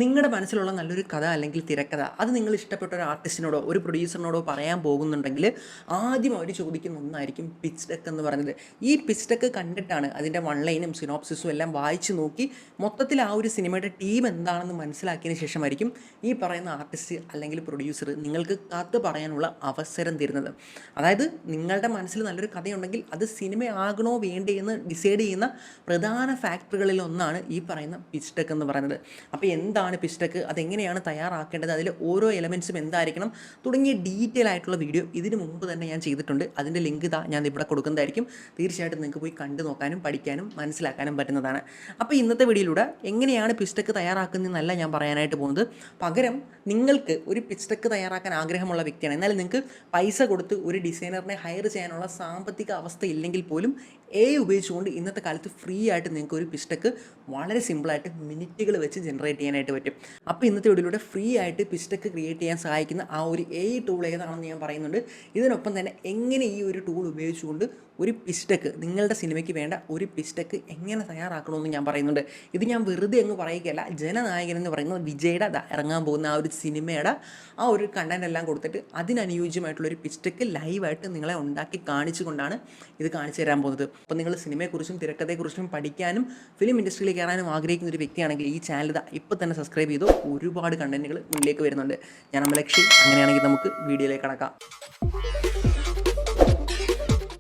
നിങ്ങളുടെ മനസ്സിലുള്ള നല്ലൊരു കഥ അല്ലെങ്കിൽ തിരക്കഥ അത് നിങ്ങൾ ഇഷ്ടപ്പെട്ട ഒരു ആർട്ടിസ്റ്റിനോടോ ഒരു പ്രൊഡ്യൂസറിനോടോ പറയാൻ പോകുന്നുണ്ടെങ്കിൽ ആദ്യം അവർ ചോദിക്കുന്ന ഒന്നായിരിക്കും പിച്ച് ഡെക്ക് എന്ന് പറയുന്നത്. ഈ പിച്ച് ഡെക്ക് കണ്ടിട്ടാണ് അതിൻ്റെ വൺ ലൈനും സിനോപ്സിസും എല്ലാം വായിച്ചു നോക്കി മൊത്തത്തിൽ ആ ഒരു സിനിമയുടെ ടീം എന്താണെന്ന് മനസ്സിലാക്കിയതിന് ശേഷമായിരിക്കും ഈ പറയുന്ന ആർട്ടിസ്റ്റ് അല്ലെങ്കിൽ പ്രൊഡ്യൂസർ നിങ്ങൾക്ക് കഥ പറയാനുള്ള അവസരം തരുന്നത്. അതായത് നിങ്ങളുടെ മനസ്സിൽ നല്ലൊരു കഥയുണ്ടെങ്കിൽ അത് സിനിമയാകണോ വേണ്ടേ എന്ന് ഡിസൈഡ് ചെയ്യുന്ന പ്രധാന ഫാക്ടറുകളിൽ ഒന്നാണ് ഈ പറയുന്ന പിച്ച് ഡെക്ക് എന്ന് പറയുന്നത്. അപ്പോൾ എന്താണ് പിച്ച് ഡെക്ക്, അതെങ്ങനെയാണ് തയ്യാറാക്കേണ്ടത്, അതിൽ ഓരോ എലമെൻറ്റ്സും എന്തായിരിക്കണം തുടങ്ങിയ ഡീറ്റെയിൽ ആയിട്ടുള്ള വീഡിയോ ഇതിന് മുമ്പ് തന്നെ ഞാൻ ചെയ്തിട്ടുണ്ട്. അതിൻ്റെ ലിങ്ക് ഇതാ ഞാൻ ഇവിടെ കൊടുക്കുന്നതായിരിക്കും. തീർച്ചയായിട്ടും നിങ്ങൾക്ക് പോയി കണ്ടു നോക്കാനും പഠിക്കാനും മനസ്സിലാക്കാനും പറ്റുന്നതാണ്. അപ്പോൾ ഇന്നത്തെ വീഡിയോയിലൂടെ എങ്ങനെയാണ് പിച്ച് ഡെക്ക് തയ്യാറാക്കുന്നതെന്നല്ല ഞാൻ പറയാനായിട്ട് പോകുന്നത്. പകരം നിങ്ങൾക്ക് ഒരു പിച്ച് ഡെക്ക് തയ്യാറാക്കാൻ ആഗ്രഹമുള്ള വ്യക്തിയാണ്, എന്നാൽ നിങ്ങൾക്ക് പൈസ കൊടുത്ത് ഒരു ഡിസൈനറിനെ ഹയർ ചെയ്യാനുള്ള സാമ്പത്തിക അവസ്ഥ ഇല്ലെങ്കിൽ പോലും ഉപയോഗിച്ചുകൊണ്ട് ഇന്നത്തെ കാലത്ത് ഫ്രീ ആയിട്ട് നിങ്ങൾക്ക് ഒരു പിച്ച് ഡെക്ക് വളരെ സിമ്പിളായിട്ട് മിനിറ്റുകൾ വെച്ച് ജനറേറ്റ് ചെയ്യാനായിട്ട് പറ്റും. അപ്പോൾ ഇന്നത്തെ വീഡിയോയിലൂടെ ഫ്രീ ആയിട്ട് പിച്ച് ഡെക്ക് ക്രിയേറ്റ് ചെയ്യാൻ സഹായിക്കുന്ന ആ ഒരു ടൂൾ ഏതാണെന്ന് ഞാൻ പറയുന്നുണ്ട്. ഇതിനൊപ്പം തന്നെ എങ്ങനെ ഈ ഒരു ടൂൾ ഉപയോഗിച്ചുകൊണ്ട് ഒരു പിച്ച് ഡെക്ക്, നിങ്ങളുടെ സിനിമയ്ക്ക് വേണ്ട ഒരു പിച്ച് ഡെക്ക് എങ്ങനെ തയ്യാറാക്കണമെന്ന് ഞാൻ പറയുന്നുണ്ട്. ഇത് ഞാൻ വെറുതെ അങ്ങ് പറയുകയല്ല, ജനനായകൻ എന്ന് പറയുന്നത് വിജയുടെ ഇറങ്ങാൻ പോകുന്ന ആ ഒരു സിനിമയുടെ ആ ഒരു കണ്ടന്റ് എല്ലാം കൊടുത്തിട്ട് അതിനനുയോജ്യമായിട്ടുള്ളൊരു പിച്ച് ഡെക്ക് ലൈവായിട്ട് നിങ്ങളെ ഉണ്ടാക്കി കാണിച്ചുകൊണ്ടാണ് ഇത് കാണിച്ചു തരാൻ പോകുന്നത്. അപ്പോൾ നിങ്ങൾ സിനിമയെക്കുറിച്ചും തിരക്കഥയെക്കുറിച്ചും പഠിക്കാനും ഫിലിം ഇൻഡസ്ട്രിയിൽ കയറാനും ആഗ്രഹിക്കുന്ന ഒരു വ്യക്തിയാണെങ്കിൽ ഈ ചാനൽ ഇപ്പോൾ തന്നെ സബ്സ്ക്രൈബ് ചെയ്തു. ഒരുപാട് കണ്ടന്റുകൾ മുന്നിലേക്ക് വരുന്നുണ്ട്. ഞാൻ അമലക്ഷി. അങ്ങനെയാണെങ്കിൽ നമുക്ക് വീഡിയോയിലേക്ക് കടക്കാം.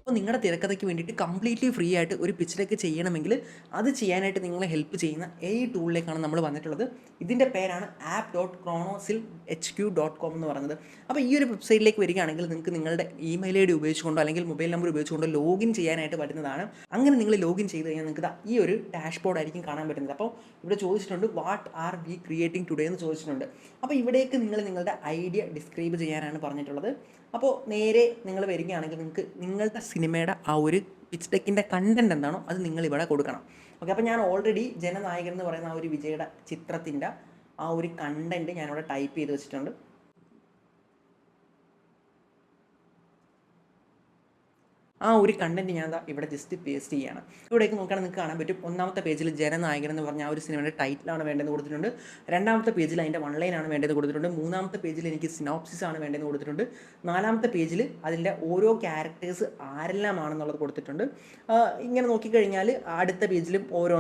അപ്പോൾ നിങ്ങളുടെ തിരക്കഥയ്ക്ക് വേണ്ടിയിട്ട് കംപ്ലീറ്റ്ലി ഫ്രീ ആയിട്ട് ഒരു പിച്ച് ഡെക്ക് ചെയ്യണമെങ്കിൽ അത് ചെയ്യാനായിട്ട് നിങ്ങളെ ഹെൽപ്പ് ചെയ്യുന്ന ടൂളിലേക്കാണ് നമ്മൾ വന്നിട്ടുള്ളത്. ഇതിൻ്റെ പേരാണ് app.chronosil.hq.com എന്ന് പറയുന്നത്. അപ്പോൾ ഈ ഒരു വെബ്സൈറ്റിലേക്ക് വരികയാണെങ്കിൽ നിങ്ങൾക്ക് നിങ്ങളുടെ ഇമെയിൽ ID ഉപയോഗിച്ചുകൊണ്ടോ അല്ലെങ്കിൽ മൊബൈൽ നമ്പർ ഉപയോഗിച്ചുകൊണ്ടോ ലോഗിൻ ചെയ്യാനായിട്ട് പറ്റുന്നതാണ്. അങ്ങനെ നിങ്ങൾ ലോഗിൻ ചെയ്ത് കഴിഞ്ഞാൽ നിങ്ങൾക്ക് ഈ ഒരു ഡാഷ്ബോർഡ് ആയിരിക്കും കാണാൻ പറ്റുന്നത്. അപ്പോൾ ഇവിടെ ചോദിച്ചിട്ടുണ്ട് what are we creating today എന്ന് ചോദിച്ചിട്ടുണ്ട്. അപ്പോൾ ഇവിടേക്ക് നിങ്ങൾ നിങ്ങളുടെ ഐഡിയ ഡിസ്ക്രൈബ് ചെയ്യാനാണ് പറഞ്ഞിട്ടുള്ളത്. അപ്പോൾ നേരെ നിങ്ങൾ വരികയാണെങ്കിൽ നിങ്ങൾക്ക് നിങ്ങളുടെ സിനിമയുടെ ആ ഒരു പിച്ച് ഡെക്കിൻ്റെ കണ്ടൻറ് എന്താണോ അത് നിങ്ങൾ ഇവിടെ കൊടുക്കണം. ഓക്കെ, അപ്പോൾ ഞാൻ ഓൾറെഡി ജനനായകൻ എന്ന് പറയുന്ന ആ ഒരു വിജയുടെ ചിത്രത്തിൻ്റെ ആ ഒരു കണ്ടൻറ് ഞാനിവിടെ ടൈപ്പ് ചെയ്ത് വെച്ചിട്ടുണ്ട്. ആ ഒരു കണ്ടൻറ്റ് ഞാൻ ഇവിടെ ജസ്റ്റ് പേസ്റ്റ് ചെയ്യുകയാണ്. ഇവിടേക്ക് നോക്കുകയാണെങ്കിൽ നിങ്ങൾക്ക് കാണാൻ പറ്റും. ഒന്നാമത്തെ പേജിൽ ജനനായകൻ എന്ന് പറഞ്ഞ ആ ഒരു സിനിമയുടെ ടൈറ്റിലാണ് വേണ്ടതെന്ന് കൊടുത്തിട്ടുണ്ട്. രണ്ടാമത്തെ പേജിൽ അതിൻ്റെ വൺ ലൈനാണ് വേണ്ടതെന്ന് കൊടുത്തിട്ടുണ്ട്. മൂന്നാമത്തെ പേജിൽ എനിക്ക് സിനോപ്സിസ് ആണ് വേണ്ടതെന്ന് കൊടുത്തിട്ടുണ്ട്. നാലാമത്തെ പേജിൽ അതിൻ്റെ ഓരോ ക്യാരക്ടേഴ്സ് ആരെല്ലാമാണെന്നുള്ളത് കൊടുത്തിട്ടുണ്ട്. ഇങ്ങനെ നോക്കിക്കഴിഞ്ഞാൽ അടുത്ത പേജിലും ഓരോ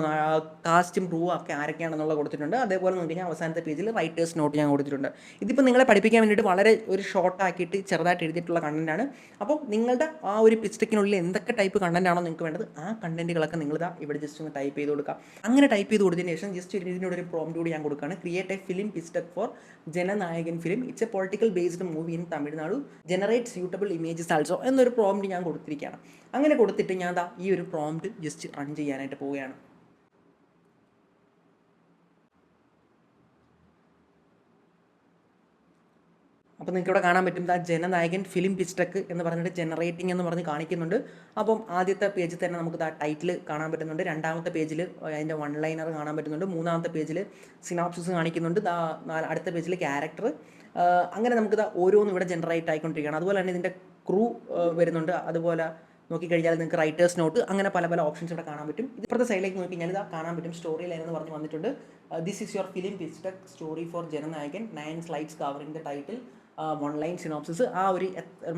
കാസ്റ്റും ക്രൂ ഒക്കെ ആരൊക്കെയാണെന്നുള്ളത് കൊടുത്തിട്ടുണ്ട്. അതേപോലെ നോക്കിക്കഴിഞ്ഞാൽ അവസാനത്തെ പേജിൽ റൈറ്റേഴ്സ് നോട്ട് ഞാൻ കൊടുത്തിട്ടുണ്ട്. ഇതിപ്പോൾ നിങ്ങളെ പഠിപ്പിക്കാൻ വേണ്ടിയിട്ട് വളരെ ഒരു ഷോർട്ടാക്കിയിട്ട് ചെറുതായിട്ട് എഴുതിയിട്ടുള്ള കണ്ടൻറ്റാണ്. അപ്പോൾ നിങ്ങളുടെ ആ ഒരു പിച്ച് ഡെക്കിനുള്ളിൽ എന്തൊക്കെ ടൈപ്പ് കണ്ടന്റ് ആണോ നിങ്ങൾക്ക് വേണ്ടത് ആ കണ്ടന്റുകളൊക്കെ നിങ്ങൾ ഇവിടെ ജസ്റ്റ് ഒന്ന് ടൈപ്പ് ചെയ്ത് കൊടുക്കുക. അങ്ങനെ ടൈപ്പ് ചെയ്ത് കൊടുത്തതിന് ശേഷം ജസ്റ്റ് ഇതിനോട് ഒരു പ്രോംപ്റ്റ് കൂടി ഞാൻ കൊടുക്കുകയാണ്. Create a film pitch deck for Jananayagan film. It's a political based movie in Tamil Nadu. Generate suitable images also എന്നൊരു പ്രോംപ്റ്റ് ഞാൻ കൊടുത്തിരിക്കുകയാണ്. അങ്ങനെ കൊടുത്തിട്ട് ഞാൻ ഈ ഒരു പ്രോംപ്റ്റ് ജസ്റ്റ് റൺ ചെയ്യാനായിട്ട് പോവുകയാണ്. അപ്പോൾ നിങ്ങൾക്ക് ഇവിടെ കാണാൻ പറ്റും ജനനായകൻ ഫിലിം പിച്ച് ഡെക്ക് എന്ന് പറഞ്ഞിട്ട് ജനറേറ്റിംഗ് എന്ന് പറഞ്ഞ് കാണിക്കുന്നുണ്ട്. അപ്പം ആദ്യത്തെ പേജിൽ തന്നെ നമുക്ക് ടൈറ്റിൽ കാണാൻ പറ്റുന്നുണ്ട്. രണ്ടാമത്തെ പേജിൽ അതിൻ്റെ വൺ ലൈനർ കാണാൻ പറ്റുന്നുണ്ട്. മൂന്നാമത്തെ പേജിൽ സിനോപ്സിസ് കാണിക്കുന്നുണ്ട്. അടുത്ത പേജിൽ ക്യാരക്ടർ. അങ്ങനെ നമുക്ക് ഓരോന്നും ഇവിടെ ജനറേറ്റ് ആയിക്കൊണ്ടിരിക്കുകയാണ്. അതുപോലെ തന്നെ ഇതിൻ്റെ ക്രൂ വരുന്നുണ്ട്. അതുപോലെ നോക്കിക്കഴിഞ്ഞാൽ നിങ്ങൾക്ക് റൈറ്റേഴ്സ് നോട്ട്, അങ്ങനെ പല പല ഓപ്ഷൻസ് ഇവിടെ കാണാൻ പറ്റും. ഇപ്പുറത്തെ സൈഡിലേക്ക് നോക്കി കഴിഞ്ഞാൽ കാണാൻ പറ്റും സ്റ്റോറി ലൈൻ എന്ന് പറഞ്ഞ് വന്നിട്ടുണ്ട്. This is your film pitch deck story for Jananayagan, 9 slides covering the title, one line synopsis. ആ ഒരു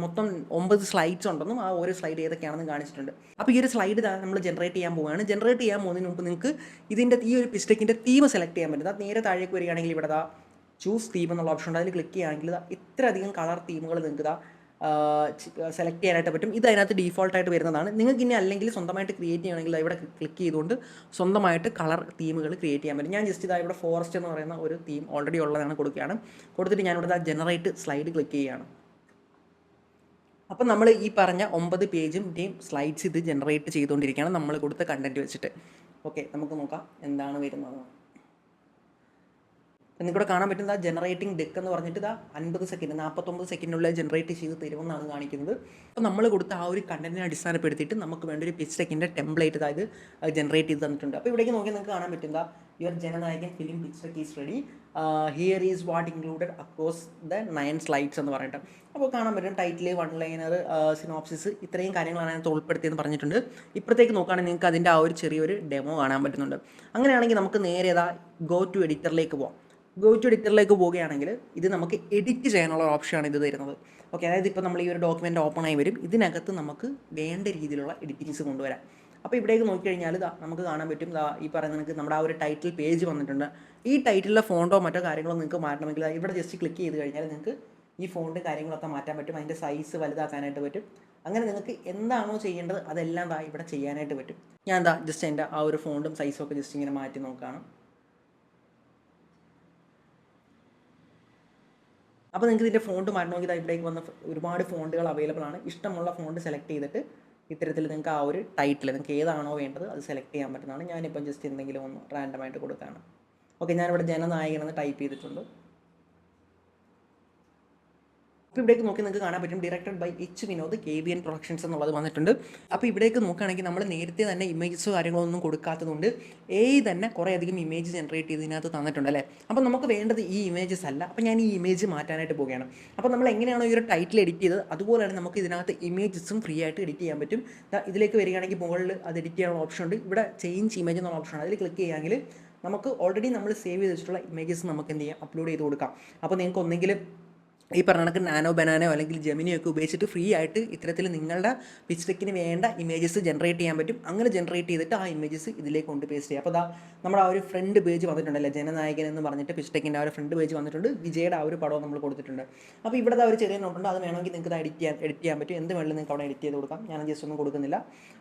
മൊത്തം 9 സ്ലൈഡ്സ് ഉണ്ടെന്നും ആ ഒരു സ്ലൈഡ് ഏതൊക്കെയാണെന്ന് കാണിച്ചിട്ടുണ്ട്. അപ്പോൾ ഈ ഒരു സ്ലൈഡ് നമ്മൾ ജനറേറ്റ് ചെയ്യാൻ പോവുകയാണ്. ജനറേറ്റ് ചെയ്യാൻ പോകുന്നതിന് മുമ്പ് നിങ്ങൾക്ക് ഇതിൻ്റെ ഈ ഒരു പിച്ച് ഡെക്കിൻ്റെ തീം സെലക്ട് ചെയ്യാൻ പറ്റും. അത് നേരെ താഴേക്ക് വരികയാണെങ്കിൽ ഇവിടെ ചൂസ് തീം എന്നുള്ള ഓപ്ഷൻ ഉണ്ട്. അതിൽ ക്ലിക്ക് ചെയ്യുകയാണെങ്കിൽ ഇത്രയധികം കളർ തീമുകൾ നിങ്ങൾക്ക് സെലക്ട് ചെയ്യാനായിട്ട് പറ്റും. ഇത് അതിനകത്ത് ഡീഫോൾട്ടായിട്ട് വരുന്നതാണ്. നിങ്ങൾക്ക് ഇനി അല്ലെങ്കിൽ സ്വന്തമായിട്ട് ക്രിയേറ്റ് ചെയ്യണമെങ്കിൽ ഇവിടെ ക്ലിക്ക് ചെയ്തുകൊണ്ട് സ്വന്തമായിട്ട് കളർ തീമുകൾ ക്രിയേറ്റ് ചെയ്യാൻ പറ്റും. ഞാൻ ജസ്റ്റ് ഇവിടെ ഫോറസ്റ്റ് എന്ന് പറയുന്ന ഒരു തീം ഓൾറെഡി ഉള്ളതാണ് കൊടുക്കുകയാണ്. കൊടുത്തിട്ട് ഞാനിവിടെ ജനറേറ്റ് സ്ലൈഡ് ക്ലിക്ക് ചെയ്യുകയാണ്. അപ്പം നമ്മൾ ഈ പറഞ്ഞ 9 പേജിൻ്റെയും സ്ലൈഡ്സ് ഇത് ജനറേറ്റ് ചെയ്തുകൊണ്ടിരിക്കുകയാണ് നമ്മൾ കൊടുത്ത കണ്ടൻറ്റ് വെച്ചിട്ട്. ഓക്കെ, നമുക്ക് നോക്കാം എന്താണ് വരുന്നത്. നിങ്ങൾക്കിവിടെ കാണാൻ പറ്റുന്ന ജനറേറ്റിംഗ് ഡെക്ക് എന്ന് പറഞ്ഞിട്ട് 50 സെക്കൻഡ് 49 സെക്കൻഡിനുള്ളിൽ ജനറേറ്റ് ചെയ്ത് തരുമെന്നാണ് കാണിക്കുന്നത്. അപ്പോൾ നമ്മൾ കൊടുത്ത ആ ഒരു കണ്ടന്റിനെ അടിസ്ഥാനപ്പെടുത്തിയിട്ട് നമുക്ക് വേണ്ട ഒരു പിച്ച് ഡെക്കിൻ്റെ ടെംപ്ലേറ്റ് അതായത് ജനറേറ്റ് ചെയ്ത് തന്നിട്ടുണ്ട്. അപ്പോൾ ഇവിടേക്ക് നോക്കി നിങ്ങൾക്ക് കാണാൻ പറ്റുന്ന your Jananayagan film pitch deck is ready, here is what included across the 9 slides എന്ന് പറഞ്ഞിട്ട്. അപ്പോൾ കാണാൻ പറ്റും ടൈറ്റിൽ, വൺ ലൈനർ, സിനോപ്സിസ്, ഇത്രയും കാര്യങ്ങളാണ് അതിനകത്ത് ഉൾപ്പെടുത്തിയെന്ന് പറഞ്ഞിട്ടുണ്ട്. ഇപ്പുറത്തേക്ക് നോക്കുകയാണെങ്കിൽ നിങ്ങൾക്ക് അതിൻ്റെ ആ ഒരു ചെറിയൊരു ഡെമോ കാണാൻ പറ്റുന്നുണ്ട്. അങ്ങനെയാണെങ്കിൽ നമുക്ക് നേരെ ഗോ ടു എഡിറ്ററിലേക്ക് പോകാം. ഗോ ടു എഡിറ്ററിലേക്ക് പോവുകയാണെങ്കിൽ ഇത് നമുക്ക് എഡിറ്റ് ചെയ്യാനുള്ള ഓപ്ഷനാണ് ഇത് തരുന്നത്. ഓക്കെ, അതായത് ഇപ്പോൾ നമ്മൾ ഈ ഒരു ഡോക്യുമെൻറ്റ് ഓപ്പൺ ആയി വരും, ഇതിനകത്ത് നമുക്ക് വേണ്ട രീതിയിലുള്ള എഡിറ്റിങ്സ് കൊണ്ടുവരാം. അപ്പോൾ ഇവിടേക്ക് നോക്കിക്കഴിഞ്ഞാൽ നമുക്ക് കാണാൻ പറ്റും, ഈ പറയുന്ന നിങ്ങൾക്ക് നമ്മുടെ ആ ഒരു ടൈറ്റിൽ പേജ് വന്നിട്ടുണ്ട്. ഈ ടൈറ്റിലെ ഫോണ്ടോ മറ്റോ കാര്യങ്ങളോ നിങ്ങൾക്ക് മാറ്റണമെങ്കിൽ ഇവിടെ ജസ്റ്റ് ക്ലിക്ക് ചെയ്ത് കഴിഞ്ഞാൽ നിങ്ങൾക്ക് ഈ ഫോണ്ട് കാര്യങ്ങളൊക്കെ മാറ്റാൻ പറ്റും, അതിൻ്റെ സൈസ് വലുതാക്കാനായിട്ട് പറ്റും. അങ്ങനെ നിങ്ങൾക്ക് എന്താണോ ചെയ്യേണ്ടത് അതെല്ലാം ഇവിടെ ചെയ്യാനായിട്ട് പറ്റും. ഞാൻ ജസ്റ്റ് എൻ്റെ ആ ഒരു ഫോണ്ടും സൈസും ഒക്കെ ജസ്റ്റ് ഇങ്ങനെ മാറ്റി നോക്കുകയാണ്. അപ്പോൾ നിങ്ങൾക്ക് ഇതിൻ്റെ ഫോണ്ട് മാറ്റണമെങ്കിൽ ഇവിടേക്ക് വന്ന ഒരുപാട് ഫോണ്ടുകൾ അവൈലബിൾ ആണ്. ഇഷ്ടമുള്ള ഫോണ്ട് സെലക്ട് ചെയ്തിട്ട് ഇത്തരത്തിൽ നിങ്ങൾക്ക് ആ ഒരു ടൈറ്റിൽ നിങ്ങൾക്ക് ഏതാണോ വേണ്ടത് അത് സെലക്ട് ചെയ്യാൻ പറ്റുന്നതാണ്. ഞാനിപ്പം ജസ്റ്റ് എന്തെങ്കിലും ഒന്ന് റാൻഡമായിട്ട് കൊടുക്കുകയാണ്. ഓക്കെ, ഞാനിവിടെ ജനനായകൻ എന്ന് ടൈപ്പ് ചെയ്തിട്ടുണ്ട്. അപ്പോൾ ഇവിടേക്ക് നോക്കി നിങ്ങൾക്ക് കാണാൻ പറ്റും directed by H Vinod KBN productions എന്നുള്ളത് വന്നിട്ടുണ്ട്. അപ്പോൾ ഇവിടേക്ക് നോക്കുകയാണെങ്കിൽ നമ്മൾ നേരത്തെ തന്നെ ഇമേജസോ കാര്യങ്ങളൊന്നും കൊടുക്കാത്തതുകൊണ്ട് തന്നെ കുറേയധികം ഇമേജ് ജനറേറ്റ് ചെയ്ത് ഇതിനകത്ത് തന്നിട്ടുണ്ട് അല്ലേ. അപ്പോൾ നമുക്ക് വേണ്ടത് ഈ ഇമേജസ് അല്ല. അപ്പോൾ ഞാൻ ഈ ഇമേജ് മാറ്റാനായിട്ട് പോവുകയാണ്. അപ്പോൾ നമ്മൾ എങ്ങനെയാണോ ഈ ഒരു ടൈറ്റിൽ എഡിറ്റ് ചെയ്തത് അതുപോലെ തന്നെ നമുക്ക് ഇതിനകത്ത് ഇമേജസും ഫ്രീ ആയിട്ട് എഡിറ്റ് ചെയ്യാൻ പറ്റും. ഇതിലേക്ക് വരികയാണെങ്കിൽ മുകളിൽ അത് എഡിറ്റ് ചെയ്യാനുള്ള ഓപ്ഷൻ ഉണ്ട്. ഇവിടെ ചേഞ്ച് ഇമേജ് എന്നുള്ള ഓപ്ഷനാണ്. അതിൽ ക്ലിക്ക് ചെയ്യുകയാണെങ്കിൽ നമുക്ക് ഓൾറെഡി നമ്മൾ സേവ് ചെയ്ത് വെച്ചിട്ടുള്ള ഇമേജസ് നമുക്ക് എന്ത് ചെയ്യാം, അപ്ലോഡ് ചെയ്ത് കൊടുക്കാം. അപ്പോൾ നിങ്ങൾക്ക് ഒന്നെങ്കിൽ ഈ പറഞ്ഞ കണക്ക് നാനോ ബനാനോ അല്ലെങ്കിൽ ജെമിനിയോ ഒക്കെ ഉപയോഗിച്ചിട്ട് ഫ്രീ ആയിട്ട് ഇത്തരത്തിൽ നിങ്ങളുടെ പിച്ച് ഡെക്കിന് വേണ്ട ഇമേജസ് ജനറേറ്റ് ചെയ്യാൻ പറ്റും. അങ്ങനെ ജനറേറ്റ് ചെയ്തിട്ട് ആ ഇമേജസ് ഇതിലേക്ക് കൊണ്ട് പേസ്റ്റ് ചെയ്യുക. അപ്പോൾ നമ്മുടെ ആ ഒരു ഫ്രണ്ട് പേജ് വന്നിട്ടുണ്ടല്ലേ, ജനനായകൻ എന്ന് പറഞ്ഞിട്ട് പിച്ച് ഡെക്കിൻ്റെ ആ ഒരു ഫ്രണ്ട് പേജ് വന്നിട്ടുണ്ട്. വിജയുടെ ആ ഒരു പടവും നമ്മൾ കൊടുത്തിട്ടുണ്ട്. അപ്പോൾ ഇവിടെ ഒരു ചെറിയ നോട്ടുണ്ട്, അത് വേണമെങ്കിൽ നിങ്ങൾക്ക് എഡിറ്റ് ചെയ്യാൻ പറ്റും. എന്ത് വേണമെങ്കിലും നിങ്ങൾക്ക് അവിടെ എഡിറ്റ് ചെയ്ത് കൊടുക്കാം. ഞാൻ ജസ്റ്റ് ഒന്നും കൊടുക്കുന്നില്ല.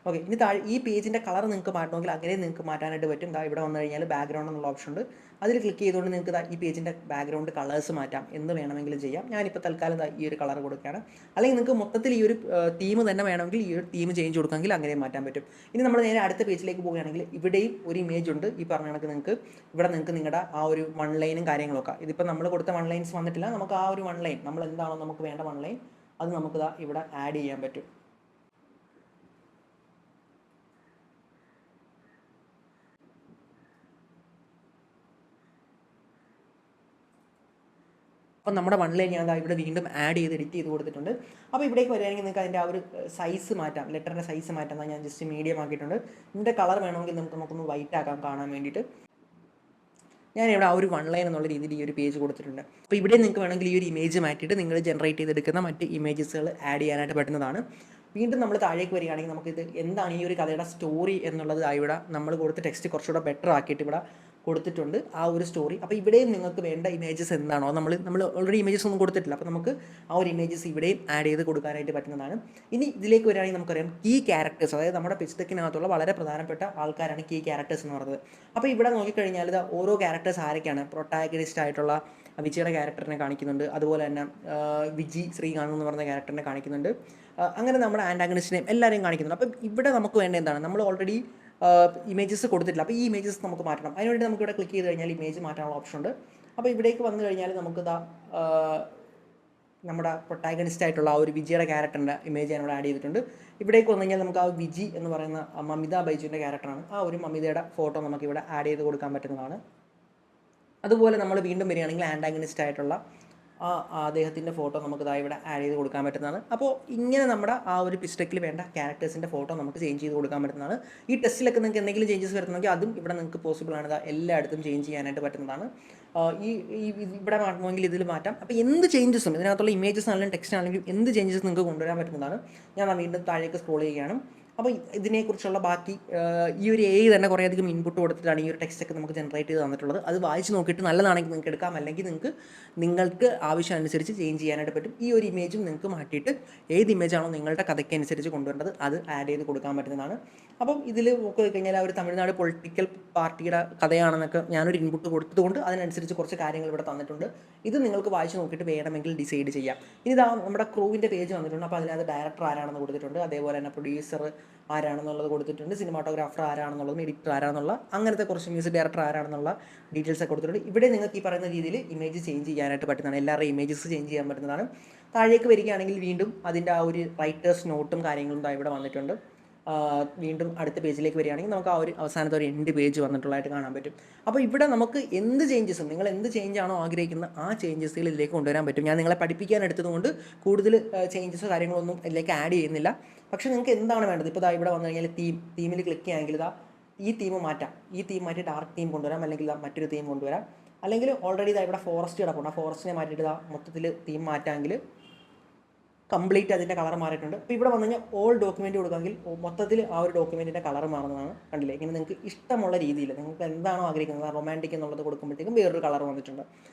ഓക്കെ, ഇനി ഈ പേജിൻ്റെ കളർ നിങ്ങൾക്ക് മാറ്റണമെങ്കിൽ അങ്ങനെ നിങ്ങൾക്ക് മാറ്റാനായിട്ട് പറ്റും. ഇവിടെ വന്നു കഴിഞ്ഞാൽ ബാക്ക്ഗ്രൗണ്ട് എന്നുള്ള ഓപ്ഷൻ ഉണ്ട്. അതിൽ ക്ലിക്ക് ചെയ്തുകൊണ്ട് നിങ്ങൾക്ക് ഈ പേജിൻ്റെ ബാക്ക്ഗ്രൗണ്ട് കളേഴ്സ് മാറ്റാം, എന്ത് വേണമെങ്കിലും ചെയ്യാം. ഞാനിപ്പോൾ തൽക്കാലം ഈ ഒരു കളർ കൊടുക്കുകയാണ്. അല്ലെങ്കിൽ നിങ്ങൾക്ക് മൊത്തത്തിൽ ഈ ഒരു തീം തന്നെ വേണമെങ്കിൽ ഈ ഒരു തീം ചേഞ്ച് കൊടുക്കാമെങ്കിൽ അങ്ങനെ മാറ്റാൻ പറ്റും. ഇനി നമ്മൾ നേരെ അടുത്ത പേജിലേക്ക് പോവുകയാണെങ്കിൽ ഇവിടെയും ഒരു ഇമേജ് ഉണ്ട്. ഈ പറഞ്ഞ കണക്ക് നിങ്ങൾക്ക് നിങ്ങളുടെ ആ ഒരു വൺ ലൈനും കാര്യങ്ങളൊക്കെ, ഇതിപ്പോൾ നമ്മൾ കൊടുത്ത വൺ ലൈൻസ് വന്നിട്ടില്ല, നമുക്ക് ആ ഒരു വൺ ലൈൻ നമ്മൾ എന്താണോ നമുക്ക് വേണ്ട വൺ ലൈൻ അത് നമുക്ക് ഇവിടെ ആഡ് ചെയ്യാൻ പറ്റും. അപ്പോൾ നമ്മുടെ വൺ ലൈൻ ഞാൻ ഇവിടെ വീണ്ടും ആഡ് ചെയ്ത് എഡിറ്റ് ചെയ്ത് കൊടുത്തിട്ടുണ്ട്. അപ്പോൾ ഇവിടേക്ക് വരികയാണെങ്കിൽ നിങ്ങൾക്ക് അതിൻ്റെ ആ ഒരു സൈസ് മാറ്റാം, ലെറ്ററിൻ്റെ സൈസ് മാറ്റാം. ഞാൻ ജസ്റ്റ് മീഡിയം ആക്കിയിട്ടുണ്ട്. ഇതിൻ്റെ കളർ വേണമെങ്കിൽ നമുക്കൊന്ന് വൈറ്റ് ആക്കാം കാണാൻ വേണ്ടിയിട്ട്. ഞാനിവിടെ ആ ഒരു വൺ ലൈൻ എന്നുള്ള രീതിയിൽ ഈ ഒരു പേജ് കൊടുത്തിട്ടുണ്ട്. അപ്പോൾ ഇവിടെ നിങ്ങൾക്ക് വേണമെങ്കിൽ ഈ ഒരു ഇമേജ് മാറ്റിയിട്ട് നിങ്ങൾ ജനറേറ്റ് ചെയ്തെടുക്കുന്ന മറ്റ് ഇമേജസുകൾ ആഡ് ചെയ്യാനായിട്ട് പറ്റുന്നതാണ്. വീണ്ടും നമ്മൾ താഴേക്ക് വരികയാണെങ്കിൽ നമുക്കിത് എന്താണ് ഈ ഒരു കഥയുടെ സ്റ്റോറി എന്നുള്ളത് ഇവിടെ നമ്മൾ കൊടുത്ത ടെക്സ്റ്റ് കുറച്ചുകൂടെ ബെറ്റർ ആക്കിയിട്ട് ഇവിടെ കൊടുത്തിട്ടുണ്ട് ആ ഒരു സ്റ്റോറി. അപ്പോൾ ഇവിടെയും നിങ്ങൾക്ക് വേണ്ട ഇമേജസ് എന്താണോ, നമ്മൾ ഓൾറെഡി ഇമേജസ് ഒന്നും കൊടുത്തിട്ടില്ല, അപ്പോൾ നമുക്ക് ആ ഒരു ഇമേജസ് ഇവിടെയും ആഡ് ചെയ്ത് കൊടുക്കാനായിട്ട് പറ്റുന്നതാണ്. ഇനി ഇതിലേക്ക് വരികയാണെങ്കിൽ നമുക്കറിയാം കീ ക്യാരക്ടേഴ്സ്, അതായത് നമ്മുടെ പിച്ച് ഡെക്കിനകത്തുള്ള വളരെ പ്രധാനപ്പെട്ട ആൾക്കാരാണ് കീ ക്യാരക്ടേഴ്സ് എന്ന് പറയുന്നത്. അപ്പോൾ ഇവിടെ നോക്കിക്കഴിഞ്ഞാൽ ഓരോ ക്യാരക്ടേഴ്സ് ആരൊക്കെയാണ്, പ്രൊട്ടാഗണിസ്റ്റ് ആയിട്ടുള്ള വിജിയുടെ ക്യാരക്ടറിനെ കാണിക്കുന്നുണ്ട്. അതുപോലെ തന്നെ വിജി ശ്രീകാന്ത് എന്ന് പറയുന്ന ക്യാരക്ടറിനെ കാണിക്കുന്നുണ്ട്. അങ്ങനെ നമ്മുടെ ആൻറ്റാഗണിസ്റ്റിനെയും എല്ലാവരെയും കാണിക്കുന്നുണ്ട്. അപ്പം ഇവിടെ നമുക്ക് വേണ്ട എന്താണ്, നമ്മൾ ഓൾറെഡി ഇമേജസ് കൊടുത്തിട്ടില്ല. അപ്പോൾ ഈ ഇമേജസ് നമുക്ക് മാറ്റണം. അതിനുവേണ്ടി നമുക്ക് ഇവിടെ ക്ലിക്ക് ചെയ്ത് കഴിഞ്ഞാൽ ഇമേജ് മാറ്റാനുള്ള ഓപ്ഷൻ ഉണ്ട്. അപ്പോൾ ഇവിടേക്ക് വന്നു കഴിഞ്ഞാൽ നമുക്ക് നമ്മുടെ പ്രൊട്ടാഗണിസ്റ്റ് ആയിട്ടുള്ള ആ ഒരു വിജിയുടെ ക്യാരക്ടറിൻ്റെ ഇമേജ് ഞാൻ ഇവിടെ ആഡ് ചെയ്തിട്ടുണ്ട്. ഇവിടേക്ക് വന്നു കഴിഞ്ഞാൽ നമുക്ക് ആ വിജി എന്ന് പറയുന്ന മമിത ബൈജുവിൻ്റെ ക്യാരക്ടറാണ്. ആ ഒരു മമിതയുടെ ഫോട്ടോ നമുക്ക് ഇവിടെ ആഡ് ചെയ്ത് കൊടുക്കാൻ പറ്റുന്നതാണ്. അതുപോലെ നമ്മൾ വീണ്ടും വരികയാണെങ്കിൽ ആൻറ്റാഗണിസ്റ്റ് ആയിട്ടുള്ള അദ്ദേഹത്തിൻ്റെ ഫോട്ടോ നമുക്ക് ഇവിടെ ആഡ് ചെയ്ത് കൊടുക്കാൻ പറ്റുന്നതാണ്. അപ്പോൾ ഇങ്ങനെ നമ്മുടെ ആ ഒരു പിച്ച് ഡെക്കിൽ വേണ്ട ക്യാരക്ടേഴ്സിൻ്റെ ഫോട്ടോ നമുക്ക് ചേഞ്ച് ചെയ്ത് കൊടുക്കാൻ പറ്റുന്നതാണ്. ഈ ടെസ്റ്റിലൊക്കെ നിങ്ങൾക്ക് എന്തെങ്കിലും ചേഞ്ചസ് വരുന്നുണ്ടെങ്കിൽ അതും ഇവിടെ നിങ്ങൾക്ക് പോസിബിൾ ആണ്. എല്ലായിടത്തും ചേഞ്ച് ചെയ്യാനായിട്ട് പറ്റുന്നതാണ്. ഇവിടെ മാറ്റണമെങ്കിൽ ഇതിൽ മാറ്റാം. അപ്പോൾ എന്ത് ചേഞ്ചസും ഇതിനകത്തുള്ള ഇമേജസ് ആണെങ്കിലും ടെക്സ്റ്റ് ആണെങ്കിലും എന്ത് ചേഞ്ചസ് നിങ്ങൾക്ക് കൊണ്ടുവരാൻ പറ്റുന്നതാണ്. ഞാൻ വീണ്ടും താഴേക്ക് സ്ക്രോൾ ചെയ്യുകയാണ്. അപ്പോൾ ഇതിനെക്കുറിച്ചുള്ള ബാക്കി ഈ ഒരു AI തന്നെ കുറേയധികം ഇൻപുട്ട് കൊടുത്തിട്ടാണ് ഈ ഒരു ടെക്സ്റ്റൊക്കെ നമുക്ക് ജനറേറ്റ് ചെയ്ത് തന്നിട്ടുള്ളത്. അത് വായിച്ച് നോക്കിയിട്ട് നല്ലതാണെങ്കിൽ നിങ്ങൾക്ക് എടുക്കാം, അല്ലെങ്കിൽ നിങ്ങൾക്ക് ആവശ്യം അനുസരിച്ച് ചേഞ്ച് ചെയ്യാനായിട്ട് പറ്റും. ഈ ഒരു ഇമേജും നിങ്ങൾക്ക് മാറ്റിയിട്ട് ഏത് ഇമേജാണോ നിങ്ങളുടെ കഥയ്ക്ക് അനുസരിച്ച് കൊണ്ടുവരേണ്ടത് അത് ആഡ് ചെയ്ത് കൊടുക്കാൻ പറ്റുന്നതാണ്. അപ്പം ഇതിൽ നോക്കി കഴിഞ്ഞാൽ ഒരു തമിഴ്നാട് പൊളിറ്റിക്കൽ പാർട്ടിയുടെ കഥയാണെന്നൊക്കെ ഞാനൊരു ഇൻപുട്ട് കൊടുത്തതുകൊണ്ട് അതിനനുസരിച്ച് കുറച്ച് കാര്യങ്ങൾ ഇവിടെ തന്നിട്ടുണ്ട്. ഇത് നിങ്ങൾക്ക് വായിച്ച് നോക്കിയിട്ട് വേണമെങ്കിൽ ഡിസൈഡ് ചെയ്യാം. ഇനി നമ്മുടെ ക്രൂവിൻ്റെ പേജ് വന്നിട്ടുണ്ട്. അപ്പോൾ അതിനകത്ത് ഡയറക്ടർ ആരാണെന്ന് കൊടുത്തിട്ടുണ്ട്. അതേപോലെ തന്നെ പ്രൊഡ്യൂസർ ആരാണെന്നുള്ളത് കൊടുത്തിട്ടുണ്ട്. സിനിമാറ്റോഗ്രാഫർ ആരാണെന്നുള്ളതും എഡിറ്റർ ആരാണെന്നുള്ള അങ്ങനത്തെ കുറച്ച് മ്യൂസിക് ഡയറക്ടർ ആരാണെന്നുള്ള ഡീറ്റെയിൽസ് ഒക്കെ കൊടുത്തിട്ടുണ്ട്. ഇവിടെ നിങ്ങൾക്ക് ഈ പറയുന്ന രീതിയിൽ ഇമേജ് ചേഞ്ച് ചെയ്യാനായിട്ട് പറ്റുന്നതാണ്. എല്ലാവരുടെയും ഇമേജസ് ചേഞ്ച് ചെയ്യാൻ പറ്റുന്നതാണ്. താഴേക്ക് വരികയാണെങ്കിൽ വീണ്ടും അതിൻ്റെ ആ ഒരു റൈറ്റേഴ്സ് നോട്ടും കാര്യങ്ങളും ഇവിടെ വന്നിട്ടുണ്ട്. വീണ്ടും അടുത്ത പേജിലേക്ക് വരികയാണെങ്കിൽ നമുക്ക് ആ ഒരു അവസാനത്തെ ഒരു എൻഡ് പേജ് വന്നിട്ടുള്ളതായിട്ട് കാണാൻ പറ്റും. അപ്പോൾ ഇവിടെ നമുക്ക് എന്ത് ചേഞ്ചസും നിങ്ങൾ എന്ത് ചേഞ്ചാണോ ആഗ്രഹിക്കുന്നത് ആ ചേഞ്ചസുകൾ ഇതിലേക്ക് കൊണ്ടുവരാൻ പറ്റും. ഞാൻ നിങ്ങളെ പഠിപ്പിക്കാൻ എടുത്തതുകൊണ്ട് കൂടുതൽ ചേഞ്ചസോ കാര്യങ്ങളൊന്നും ഇതിലേക്ക് ആഡ് ചെയ്യുന്നില്ല. പക്ഷേ നിങ്ങൾക്ക് എന്താണ് വേണ്ടത്, ഇപ്പോൾ ഇവിടെ വന്നു കഴിഞ്ഞാൽ തീമിൽ ക്ലിക്ക് ചെയ്യുകയാണെങ്കിൽ ഈ തീം മാറ്റാം. ഈ തീം മാറ്റി ഡാർക്ക് തീം കൊണ്ടുവരാം, അല്ലെങ്കിൽ മറ്റൊരു തീം കൊണ്ടുവരാം. അല്ലെങ്കിൽ ഓൾറെഡി ഇതാ ഇവിടെ ഫോറസ്റ്റ് കിടപ്പുണ്ട്, ആ ഫോറസ്റ്റിനെ മാറ്റിയിട്ട് ഇതാ മൊത്തത്തിൽ തീം മാറ്റാമെങ്കിൽ കംപ്ലീറ്റ് അതിൻ്റെ കളർ മാറിയിട്ടുണ്ട്. അപ്പോൾ ഇവിടെ വന്നു കഴിഞ്ഞാൽ ഓൾ ഡോക്യുമെൻറ്റ് കൊടുക്കാമെങ്കിൽ മൊത്തത്തിൽ ആ ഒരു ഡോക്യുമെൻറ്റിൻ്റെ കളർ മാറുന്നതാണ്. കണ്ടില്ലേ, ഇങ്ങനെ നിങ്ങൾക്ക് ഇഷ്ടമുള്ള രീതിയിൽ നിങ്ങൾക്ക് എന്താണോ ആഗ്രഹിക്കുന്നത്, റൊമാൻറ്റിക് എന്നുള്ളത് കൊടുക്കുമ്പോഴത്തേക്കും വേറൊരു കളർ വന്നിട്ടുണ്ട്.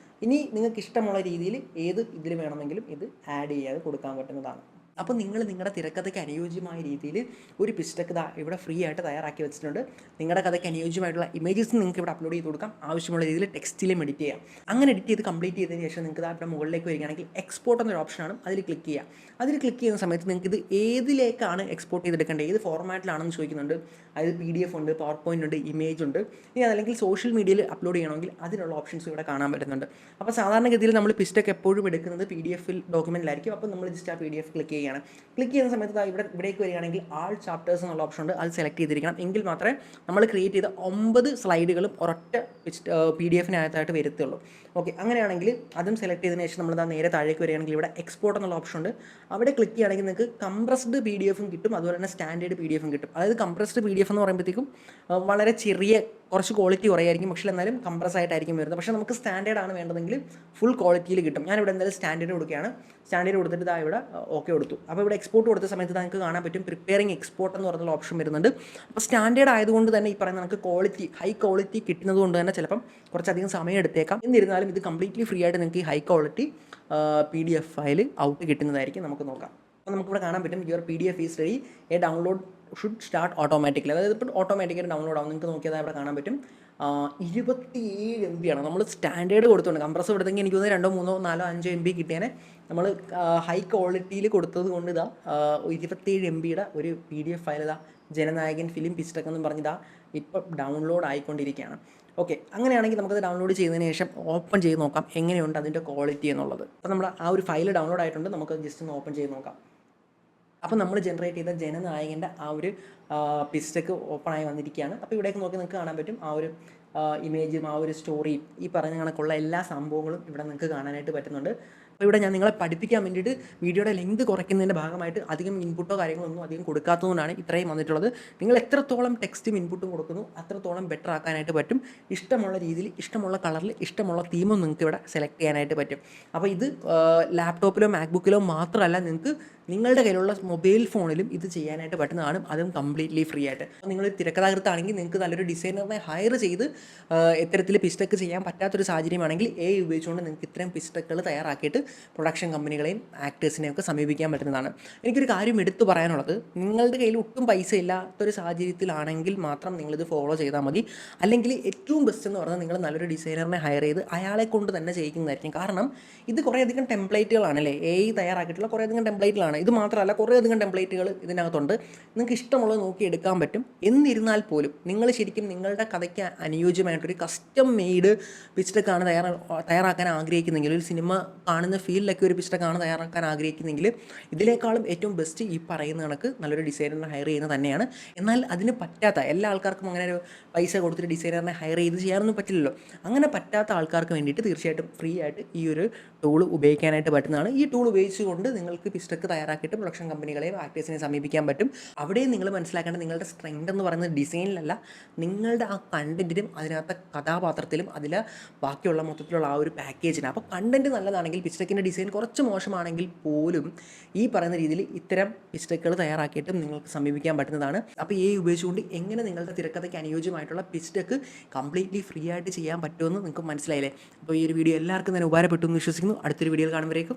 ഇനി നിങ്ങൾക്ക് ഇഷ്ടമുള്ള രീതിയിൽ ഏത് ഇതിൽ വേണമെങ്കിലും ഇത് ആഡ് ചെയ്യാതെ കൊടുക്കാൻ പറ്റുന്നതാണ്. അപ്പോൾ നിങ്ങൾ നിങ്ങളുടെ തിരക്കഥയ്ക്ക് അനുയോജ്യമായ രീതിയിൽ ഒരു പിസ്റ്റക്ക് ഇവിടെ ഫ്രീ ആയിട്ട് തയ്യാറാക്കി വെച്ചിട്ടുണ്ട്. നിങ്ങളുടെ കഥയ്ക്ക് അനുയോജ്യമായിട്ടുള്ള ഇമേജസ് നിങ്ങൾക്ക് ഇവിടെ അപ്ലോഡ് ചെയ്ത് കൊടുക്കാം. ആവശ്യമുള്ള രീതിയിൽ ടെക്സ്റ്റിലും എഡിറ്റ് ചെയ്യാം. അങ്ങനെ എഡിറ്റ് ചെയ്ത് കംപ്ലീറ്റ് ചെയ്തതിന് ശേഷം നിങ്ങൾക്ക് ഇവിടെ മുകളിലേക്ക് വരികയാണെങ്കിൽ എക്സ്പോർട്ട് എന്നൊരു ഓപ്ഷനാണ്, അതിൽ ക്ലിക്ക് ചെയ്യുക. അതിൽ ക്ലിക്ക് ചെയ്യുന്ന സമയത്ത് നിങ്ങൾക്ക് ഇത് ഏതിലേക്കാണ് എക്സ്പോർട്ട് ചെയ്തെടുക്കേണ്ടത്, ഏത് ഫോർമാറ്റിലാണെന്ന് ചോദിക്കുന്നുണ്ട്. അതായത് PDF ഉണ്ട്, പവർ പോയിൻ്റ് ഉണ്ട്, ഇമേജ് ഉണ്ട്. ഇനി അതല്ലെങ്കിൽ സോഷ്യൽ മീഡിയയിൽ അപ്ലോഡ് ചെയ്യണമെങ്കിൽ അതിനുള്ള ഓപ്ഷൻസ് ഇവിടെ കാണാൻ പറ്റുന്നുണ്ട്. അപ്പോൾ സാധാരണഗതിയിൽ നമ്മൾ പിസ്റ്റക്ക് എപ്പോഴും എടുക്കുന്നത് PDF ഡോക്യുമെൻറ്റിലായിരിക്കും. അപ്പോൾ നമ്മൾ ജസ്റ്റ് ആ PDF ക്ലിക്ക് ചെയ്യുകയാണ്. ക്ലിക്ക് ചെയ്യുന്ന സമയത്ത് ഇവിടേക്ക് വരികയാണെങ്കിൽ ആൾ ചാപ്റ്റേഴ്സ് എന്നുള്ള ഓപ്ഷൻ ഉണ്ട്, അത് സെലക്ട് ചെയ്തിരിക്കണം. എങ്കിൽ മാത്രമേ നമ്മൾ ക്രിയേറ്റ് ചെയ്ത 9 സ്ലൈഡുകളും ഒരൊറ്റ PDF-നകത്തായിട്ട് വരത്തുള്ളൂ. ഓക്കെ, അങ്ങനെയാണെങ്കിൽ അതും സെലക്ട് ചെയ്തതിന് ശേഷം നമ്മൾ നേരെ താഴേക്ക് വരികയാണെങ്കിൽ ഇവിടെ എക്സ്പോർട്ട് എന്നുള്ള ഓപ്ഷൻ ഉണ്ട്. അവിടെ ക്ലിക്ക് ചെയ്യുകയാണെങ്കിൽ നിങ്ങൾക്ക് കംപ്രസ്ഡ് PDF-ഉം കിട്ടും, അതുപോലെ തന്നെ സ്റ്റാൻഡേർഡ് PDF-ഉം കിട്ടും. അതായത് കംപ്രസ്ഡ് PDF എന്ന് പറയുമ്പോഴത്തേക്കും വളരെ ചെറിയ കുറച്ച് ക്വാളിറ്റി കുറയായിരിക്കും, പക്ഷേ എന്നാലും കംപ്രസ് ആയിട്ടായിരിക്കും വരുന്നത്. പക്ഷേ നമുക്ക് സ്റ്റാൻഡേർഡ് ആണ് വേണ്ടതെങ്കിൽ ഫുൾ ക്വാളിറ്റിയിൽ കിട്ടും. ഞാനിവിടെ എന്തായാലും സ്റ്റാൻഡേർഡ് കൊടുക്കുകയാണ്. സ്റ്റാൻഡേർഡ് കൊടുത്തിട്ട് ഇവിടെ ഓക്കെ കൊടുത്തു. അപ്പോൾ ഇവിടെ എക്സ്പോർട്ട് കൊടുത്ത സമയത്ത് നിങ്ങൾക്ക് കാണാൻ പറ്റും പ്രിപ്പയറിംഗ് എക്സ്പോർട്ട് എന്ന് പറഞ്ഞുള്ള ഓപ്ഷൻ വരുന്നുണ്ട്. അപ്പോൾ സ്റ്റാൻഡേർഡ് ആയതുകൊണ്ട് തന്നെ ഈ പറയുന്ന നമുക്ക് ഹൈ ക്വാളിറ്റി കിട്ടുന്നത് കൊണ്ട് തന്നെ ചിലപ്പം കുറച്ചധികം സമയം എടുത്തേക്കാം. എന്നിരുന്നാലും ഇത് കംപ്ലീറ്റ്ലി ഫ്രീ ആയിട്ട് നിങ്ങൾക്ക് ഈ high quality PDF file out കിട്ടുന്നതായിരിക്കും. നമുക്ക് നോക്കാം. അപ്പോൾ നമുക്കിവിടെ കാണാൻ പറ്റും your PDF is ready, A download should start automatically. അതായത് ഇപ്പോൾ ഓട്ടോമാറ്റിക്കായിട്ട് ഡൗൺലോഡ് ആവും. നിങ്ങൾക്ക് നോക്കിയാൽ ഇവിടെ കാണാൻ പറ്റും 27 MB ആണ്. നമ്മൾ സ്റ്റാൻഡേർഡ് കൊടുത്തുകൊണ്ട് കംപ്രസ് കൊടുത്തെങ്കിൽ എനിക്ക് തോന്നുന്നു 2, 3, 4, 5 MB കിട്ടിയാൽ നമ്മൾ ഹൈ ക്വാളിറ്റിയിൽ കൊടുത്തത് കൊണ്ട് 27 MB ഒരു PDF ഫയൽ ജനനായകൻ ഫിലിം പിസ്റ്റക്ക് എന്ന് പറഞ്ഞിതാ ഇപ്പോൾ ഡൗൺലോഡ് ആയിക്കൊണ്ടിരിക്കുകയാണ്. ഓക്കെ, അങ്ങനെയാണെങ്കിൽ നമുക്കത് ഡൗൺലോഡ് ചെയ്തതിന് ശേഷം ഓപ്പൺ ചെയ്ത് നോക്കാം എങ്ങനെയുണ്ട് അതിൻ്റെ ക്വാളിറ്റി എന്നുള്ളത്. അപ്പോൾ നമ്മൾ ആ ഒരു ഫയൽ ഡൗൺലോഡ് ആയിട്ടുണ്ട്, നമുക്ക് ജസ്റ്റ് ഒന്ന് ഓപ്പൺ ചെയ്ത് നോക്കാം. അപ്പോൾ നമ്മൾ ജനറേറ്റ് ചെയ്ത ജനനായകൻ്റെ ആ ഒരു പിസ്റ്റക്ക് ഓപ്പണായി വന്നിരിക്കുകയാണ്. അപ്പോൾ ഇവിടേക്ക് നോക്കി നിങ്ങൾക്ക് കാണാൻ പറ്റും ആ ഒരു ഇമേജും ആ ഒരു സ്റ്റോറിയും ഈ പറഞ്ഞ കണക്കുള്ള എല്ലാ സംഭവങ്ങളും ഇവിടെ നിങ്ങൾക്ക് കാണാനായിട്ട് പറ്റുന്നുണ്ട്. അപ്പോൾ ഇവിടെ ഞാൻ നിങ്ങളെ പഠിപ്പിക്കാൻ വേണ്ടിയിട്ട് വീഡിയോയുടെ ലെങ്ത് കുറയ്ക്കുന്നതിൻ്റെ ഭാഗമായിട്ട് അധികം ഇൻപുട്ടോ കാര്യങ്ങളൊന്നും അധികം കൊടുക്കാത്തതുകൊണ്ടാണ് ഇത്രയും വന്നിട്ടുള്ളത്. നിങ്ങൾ എത്രത്തോളം ടെക്സ്റ്റും ഇൻപുട്ടും കൊടുക്കുന്നു അത്രത്തോളം ബെറ്റർ ആക്കാനായിട്ട് പറ്റും. ഇഷ്ടമുള്ള രീതിയിൽ ഇഷ്ടമുള്ള കളറിൽ ഇഷ്ടമുള്ള തീമും നിങ്ങൾക്ക് ഇവിടെ സെലക്ട് ചെയ്യാനായിട്ട് പറ്റും. അപ്പോൾ ഇത് ലാപ്ടോപ്പിലോ മാക്ബുക്കിലോ മാത്രമല്ല, നിങ്ങൾക്ക് നിങ്ങളുടെ കയ്യിലുള്ള മൊബൈൽ ഫോണിലും ഇത് ചെയ്യാനായിട്ട് പറ്റുന്നതാണ്, അതും കംപ്ലീറ്റ്ലി ഫ്രീ ആയിട്ട്. അപ്പോൾ നിങ്ങൾ തിരക്കഥാകൃത്താണെങ്കിൽ നിങ്ങൾക്ക് നല്ലൊരു ഡിസൈനറിനെ ഹയർ ചെയ്ത് ഇത്തരത്തിൽ പിസ്റ്റക്ക് ചെയ്യാൻ പറ്റാത്തൊരു സാഹചര്യമാണെങ്കിൽ ഉപയോഗിച്ചുകൊണ്ട് നിങ്ങൾക്ക് ഇത്രയും പിസ്റ്റക്കുകൾ തയ്യാറാക്കിയിട്ട് പ്രൊഡക്ഷൻ കമ്പനികളെയും ആക്ടേഴ്സിനെയും ഒക്കെ സമീപിക്കാൻ പറ്റുന്നതാണ്. എനിക്കൊരു കാര്യം എടുത്തു പറയാനുള്ളത്, നിങ്ങളുടെ കയ്യിൽ ഒട്ടും പൈസ ഇല്ലാത്തൊരു സാഹചര്യത്തിലാണെങ്കിൽ മാത്രം നിങ്ങളിത് ഫോളോ ചെയ്താൽ മതി. അല്ലെങ്കിൽ ഏറ്റവും ബെസ്റ്റ് എന്ന് പറഞ്ഞാൽ നിങ്ങൾ നല്ലൊരു ഡിസൈനറിനെ ഹയർ ചെയ്ത് അയാളെ കൊണ്ട് തന്നെ ചെയ്യിക്കുന്നതായിരിക്കും. കാരണം ഇത് കുറേയധികം ടെംപ്ലേറ്റുകളാണല്ലേ, തയ്യാറാക്കിയിട്ടുള്ള കുറേയധികം ടെംപ്ലേറ്റുകളാണ്. ഇത് മാത്രമല്ല കുറേയധികം ടെംപ്ലേറ്റുകൾ ഇതിനകത്തുണ്ട്, നിങ്ങൾക്ക് ഇഷ്ടമുള്ളത് നോക്കി എടുക്കാൻ പറ്റും. എന്നിരുന്നാൽ പോലും നിങ്ങൾ ശരിക്കും നിങ്ങളുടെ കഥയ്ക്ക് അനുയോജ്യമായിട്ടൊരു കസ്റ്റം മെയ്ഡ് പിസ്റ്റക്കാണ് തയ്യാറാക്കാൻ ആഗ്രഹിക്കുന്നെങ്കിൽ, ഒരു സിനിമ കാണുന്ന ഫീൽഡിലൊക്കെ ഒരു പിസ്റ്റക്കാണ് തയ്യാറാക്കാൻ ആഗ്രഹിക്കുന്നെങ്കിൽ ഇതിനേക്കാളും ഏറ്റവും ബെസ്റ്റ് ഈ പറയുന്ന കണക്ക് നല്ലൊരു ഡിസൈനറിനെ ഹയർ ചെയ്യുന്നത് തന്നെയാണ്. എന്നാൽ അതിന് പറ്റാത്ത എല്ലാ ആൾക്കാർക്കും അങ്ങനെ ഒരു പൈസ കൊടുത്തിട്ട് ഡിസൈനറിനെ ഹയർ ചെയ്ത് ചെയ്യാനൊന്നും പറ്റില്ലല്ലോ. അങ്ങനെ പറ്റാത്ത ആൾക്കാർക്ക് വേണ്ടിയിട്ട് തീർച്ചയായിട്ടും ഫ്രീ ആയിട്ട് ഈ ഒരു ടൂൾ ഉപയോഗിക്കാനായിട്ട് പറ്റുന്നതാണ്. ഈ ടൂൾ ഉപയോഗിച്ചുകൊണ്ട് നിങ്ങൾക്ക് പിസ്റ്റക്ക് തയ്യാറാക്കിയിട്ട് പ്രൊഡക്ഷൻ കമ്പനികളെയും ആക്ടേഴ്സിനെ സമീപിക്കാൻ പറ്റും. അവിടെയും നിങ്ങൾ മനസ്സിലാക്കേണ്ട നിങ്ങളുടെ സ്ട്രെങ്ത് എന്ന് പറയുന്നത് ഡിസൈനിലല്ല, നിങ്ങളുടെ ആ കണ്ടന്റിലും അതിനകത്തെ കഥാപാത്രത്തിലും അതിൽ ബാക്കിയുള്ള മൊത്തത്തിലുള്ള ആ ഒരു പാക്കേജിന്. അപ്പോൾ കണ്ടന്റ് നല്ലതാണെങ്കിൽ പിസ്റ്റക്കിൻ്റെ ഡിസൈൻ കുറച്ച് മോശമാണെങ്കിൽ പോലും ഈ പറയുന്ന രീതിയിൽ ഇത്തരം പിസ്റ്റക്കുകൾ തയ്യാറാക്കിയിട്ടും നിങ്ങൾക്ക് സമീപിക്കാൻ പറ്റുന്നതാണ്. അപ്പോൾ ഉപയോഗിച്ചുകൊണ്ട് എങ്ങനെ നിങ്ങളുടെ തിരക്കഥയ്ക്ക് അനുയോജ്യമായിട്ടുള്ള പിസ്റ്റക്ക് കംപ്ലീറ്റ്ലി ഫ്രീ ആയിട്ട് ചെയ്യാൻ പറ്റുമെന്ന് നിങ്ങൾക്ക് മനസ്സിലായില്ലേ. അപ്പോൾ ഈ ഒരു വീഡിയോ എല്ലാവർക്കും തന്നെ ഉപകാരപ്പെട്ടു എന്ന് വിശ്വസിക്കുന്നു. അടുത്തൊരു വീഡിയോയിൽ കാണുമ്പോഴേക്കും